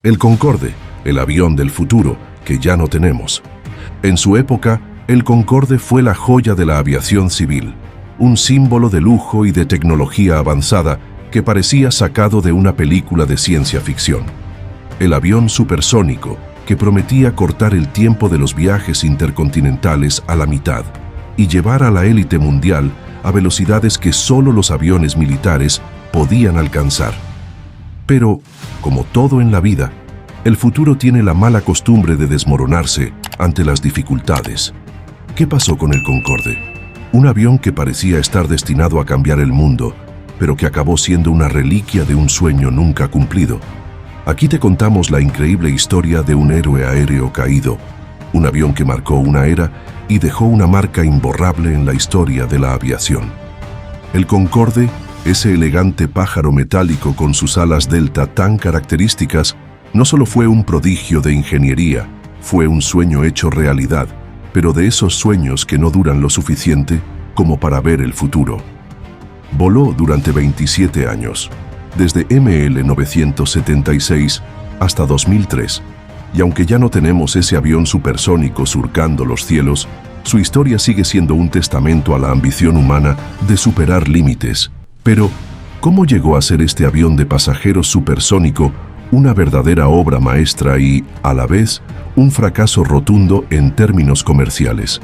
El Concorde, el avión del futuro, que ya no tenemos. En su época, el Concorde fue la joya de la aviación civil, un símbolo de lujo y de tecnología avanzada que parecía sacado de una película de ciencia ficción. El avión supersónico, que prometía cortar el tiempo de los viajes intercontinentales a la mitad y llevar a la élite mundial a velocidades que solo los aviones militares podían alcanzar. Pero, como todo en la vida, el futuro tiene la mala costumbre de desmoronarse ante las dificultades. ¿Qué pasó con el Concorde? Un avión que parecía estar destinado a cambiar el mundo, pero que acabó siendo una reliquia de un sueño nunca cumplido. Aquí te contamos la increíble historia de un héroe aéreo caído, un avión que marcó una era y dejó una marca imborrable en la historia de la aviación. El Concorde, ese elegante pájaro metálico con sus alas delta tan características, no solo fue un prodigio de ingeniería, fue un sueño hecho realidad, pero de esos sueños que no duran lo suficiente como para ver el futuro. Voló durante 27 años, desde ML 976 hasta 2003, y aunque ya no tenemos ese avión supersónico surcando los cielos, su historia sigue siendo un testamento a la ambición humana de superar límites. Pero, ¿cómo llegó a ser este avión de pasajeros supersónico una verdadera obra maestra y, a la vez, un fracaso rotundo en términos comerciales?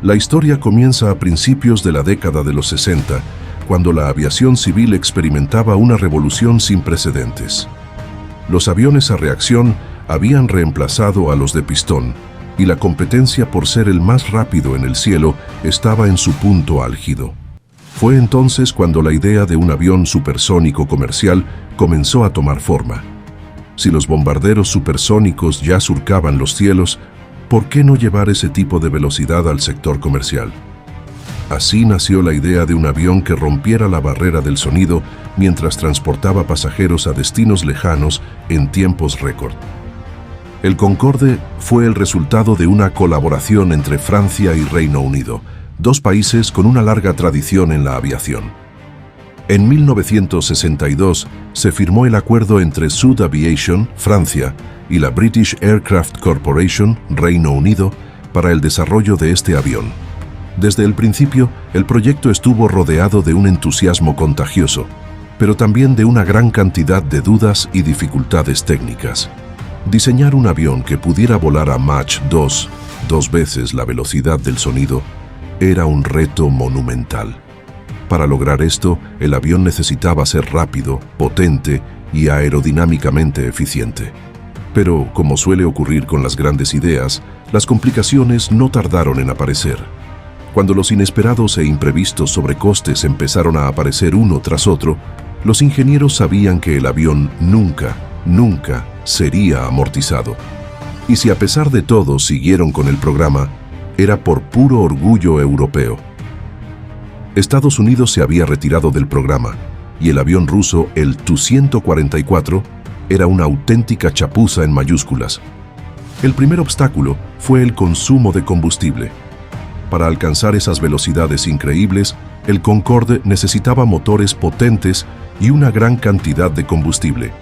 La historia comienza a principios de la década de los 60, cuando la aviación civil experimentaba una revolución sin precedentes. Los aviones a reacción habían reemplazado a los de pistón, y la competencia por ser el más rápido en el cielo estaba en su punto álgido. Fue entonces cuando la idea de un avión supersónico comercial comenzó a tomar forma. Si los bombarderos supersónicos ya surcaban los cielos, ¿por qué no llevar ese tipo de velocidad al sector comercial? Así nació la idea de un avión que rompiera la barrera del sonido mientras transportaba pasajeros a destinos lejanos en tiempos récord. El Concorde fue el resultado de una colaboración entre Francia y Reino Unido, dos países con una larga tradición en la aviación. En 1962 se firmó el acuerdo entre Sud Aviation, Francia, y la British Aircraft Corporation, Reino Unido, para el desarrollo de este avión. Desde el principio, el proyecto estuvo rodeado de un entusiasmo contagioso, pero también de una gran cantidad de dudas y dificultades técnicas. Diseñar un avión que pudiera volar a Mach 2, dos veces la velocidad del sonido, era un reto monumental. Para lograr esto, el avión necesitaba ser rápido, potente y aerodinámicamente eficiente. Pero, como suele ocurrir con las grandes ideas, las complicaciones no tardaron en aparecer. Cuando los inesperados e imprevistos sobrecostes empezaron a aparecer uno tras otro, los ingenieros sabían que el avión nunca sería amortizado. Y si a pesar de todo siguieron con el programa, era por puro orgullo europeo. Estados Unidos se había retirado del programa, y el avión ruso, el Tu-144, era una auténtica chapuza en mayúsculas. El primer obstáculo fue el consumo de combustible. Para alcanzar esas velocidades increíbles, el Concorde necesitaba motores potentes y una gran cantidad de combustible.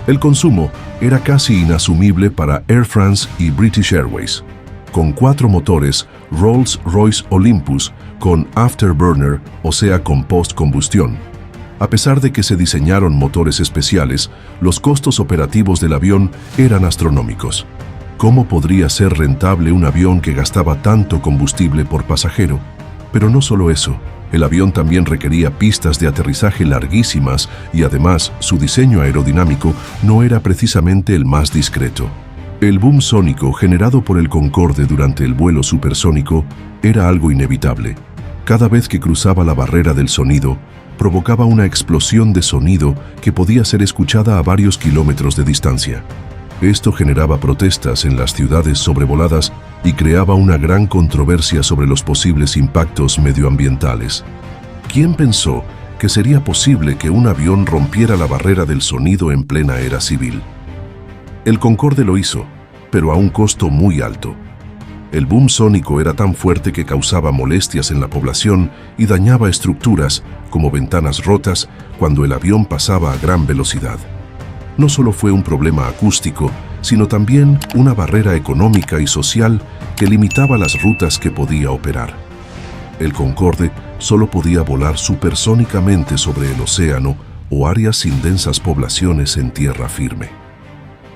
El consumo era casi inasumible para Air France y British Airways. Con 4 motores Rolls-Royce Olympus con afterburner, o sea con post-combustión. A pesar de que se diseñaron motores especiales, los costos operativos del avión eran astronómicos. ¿Cómo podría ser rentable un avión que gastaba tanto combustible por pasajero? Pero no solo eso, el avión también requería pistas de aterrizaje larguísimas y además su diseño aerodinámico no era precisamente el más discreto. El boom sónico generado por el Concorde durante el vuelo supersónico era algo inevitable. Cada vez que cruzaba la barrera del sonido, provocaba una explosión de sonido que podía ser escuchada a varios kilómetros de distancia. Esto generaba protestas en las ciudades sobrevoladas y creaba una gran controversia sobre los posibles impactos medioambientales. ¿Quién pensó que sería posible que un avión rompiera la barrera del sonido en plena era civil? El Concorde lo hizo, pero a un costo muy alto. El boom sónico era tan fuerte que causaba molestias en la población y dañaba estructuras, como ventanas rotas, cuando el avión pasaba a gran velocidad. no solo fue un problema acústico, sino también una barrera económica y social que limitaba las rutas que podía operar. El Concorde solo podía volar supersónicamente sobre el océano o áreas sin densas poblaciones en tierra firme.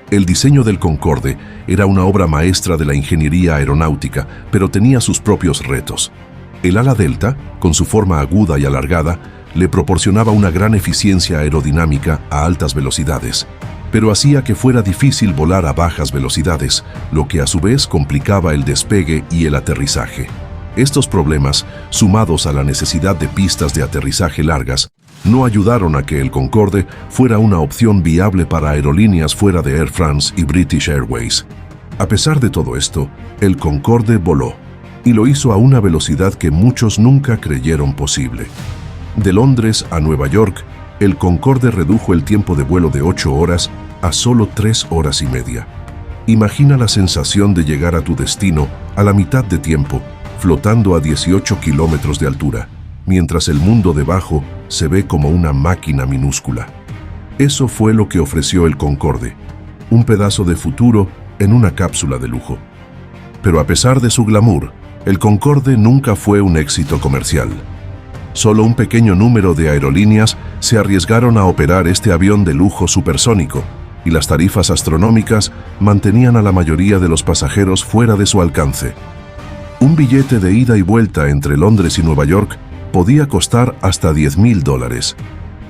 El diseño del Concorde era una obra maestra de la ingeniería aeronáutica, pero tenía sus propios retos. El ala delta, con su forma aguda y alargada, le proporcionaba una gran eficiencia aerodinámica a altas velocidades, pero hacía que fuera difícil volar a bajas velocidades, lo que a su vez complicaba el despegue y el aterrizaje. Estos problemas, sumados a la necesidad de pistas de aterrizaje largas, no ayudaron a que el Concorde fuera una opción viable para aerolíneas fuera de Air France y British Airways. A pesar de todo esto, el Concorde voló, y lo hizo a una velocidad que muchos nunca creyeron posible. De Londres a Nueva York, el Concorde redujo el tiempo de vuelo de 8 horas a solo 3 horas y media. Imagina la sensación de llegar a tu destino a la mitad de tiempo, flotando a 18 kilómetros de altura, mientras el mundo debajo se ve como una máquina minúscula. Eso fue lo que ofreció el Concorde, un pedazo de futuro en una cápsula de lujo. Pero a pesar de su glamour, el Concorde nunca fue un éxito comercial. Solo un pequeño número de aerolíneas se arriesgaron a operar este avión de lujo supersónico, y las tarifas astronómicas mantenían a la mayoría de los pasajeros fuera de su alcance. Un billete de ida y vuelta entre Londres y Nueva York podía costar hasta $10,000.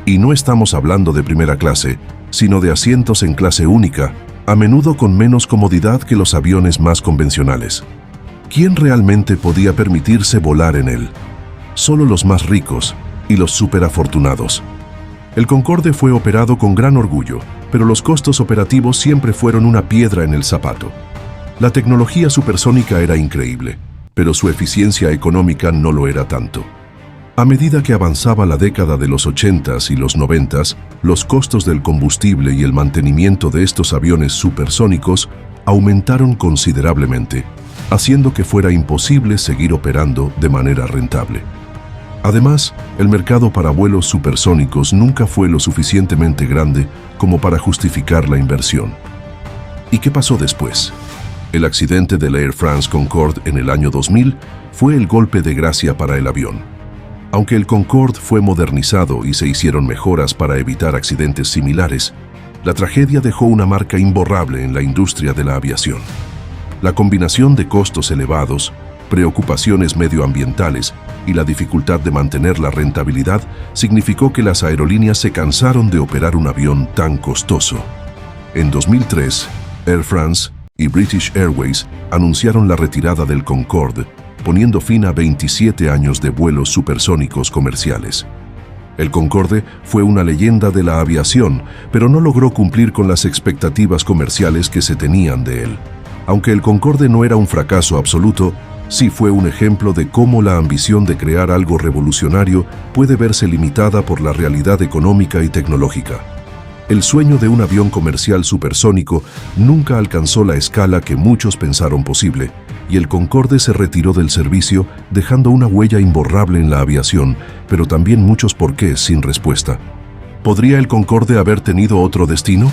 Y no estamos hablando de primera clase, sino de asientos en clase única, a menudo con menos comodidad que los aviones más convencionales. ¿Quién realmente podía permitirse volar en él? Solo los más ricos y los superafortunados. El Concorde fue operado con gran orgullo, pero los costos operativos siempre fueron una piedra en el zapato. La tecnología supersónica era increíble, pero su eficiencia económica no lo era tanto. A medida que avanzaba la década de los 80s y los 90s, los costos del combustible y el mantenimiento de estos aviones supersónicos aumentaron considerablemente, haciendo que fuera imposible seguir operando de manera rentable. Además, el mercado para vuelos supersónicos nunca fue lo suficientemente grande como para justificar la inversión. ¿Y qué pasó después? El accidente del Air France Concorde en el año 2000 fue el golpe de gracia para el avión. Aunque el Concorde fue modernizado y se hicieron mejoras para evitar accidentes similares, la tragedia dejó una marca imborrable en la industria de la aviación. La combinación de costos elevados, preocupaciones medioambientales y la dificultad de mantener la rentabilidad significó que las aerolíneas se cansaron de operar un avión tan costoso. En 2003, Air France y British Airways anunciaron la retirada del Concorde, poniendo fin a 27 años de vuelos supersónicos comerciales. El Concorde fue una leyenda de la aviación, pero no logró cumplir con las expectativas comerciales que se tenían de él. Aunque el Concorde no era un fracaso absoluto, sí fue un ejemplo de cómo la ambición de crear algo revolucionario puede verse limitada por la realidad económica y tecnológica. El sueño de un avión comercial supersónico nunca alcanzó la escala que muchos pensaron posible, y el Concorde se retiró del servicio, dejando una huella imborrable en la aviación, pero también muchos porqués sin respuesta. ¿Podría el Concorde haber tenido otro destino?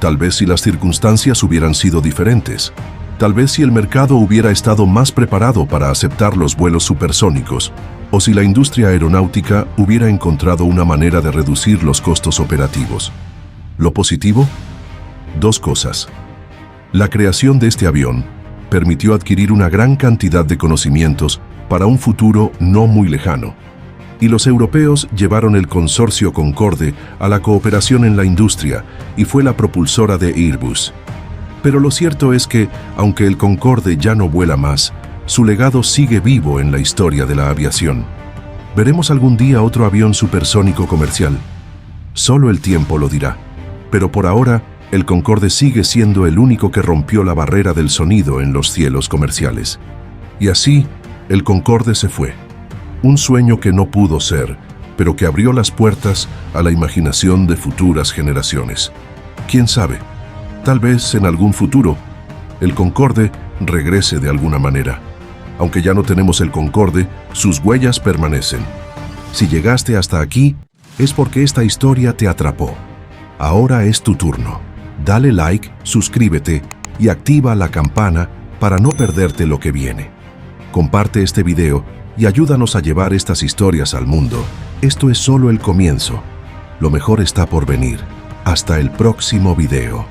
Tal vez si las circunstancias hubieran sido diferentes. Tal vez si el mercado hubiera estado más preparado para aceptar los vuelos supersónicos, o si la industria aeronáutica hubiera encontrado una manera de reducir los costos operativos. ¿Lo positivo? Dos cosas. La creación de este avión permitió adquirir una gran cantidad de conocimientos para un futuro no muy lejano. Y los europeos llevaron el consorcio Concorde a la cooperación en la industria y fue la propulsora de Airbus. Pero lo cierto es que, aunque el Concorde ya no vuela más, su legado sigue vivo en la historia de la aviación. ¿Veremos algún día otro avión supersónico comercial? Solo el tiempo lo dirá. Pero por ahora, el Concorde sigue siendo el único que rompió la barrera del sonido en los cielos comerciales. Y así, el Concorde se fue. Un sueño que no pudo ser, pero que abrió las puertas a la imaginación de futuras generaciones. ¿Quién sabe? Tal vez en algún futuro, el Concorde regrese de alguna manera. Aunque ya no tenemos el Concorde, sus huellas permanecen. Si llegaste hasta aquí, es porque esta historia te atrapó. Ahora es tu turno. Dale like, suscríbete y activa la campana para no perderte lo que viene. Comparte este video y ayúdanos a llevar estas historias al mundo. Esto es solo el comienzo. Lo mejor está por venir. Hasta el próximo video.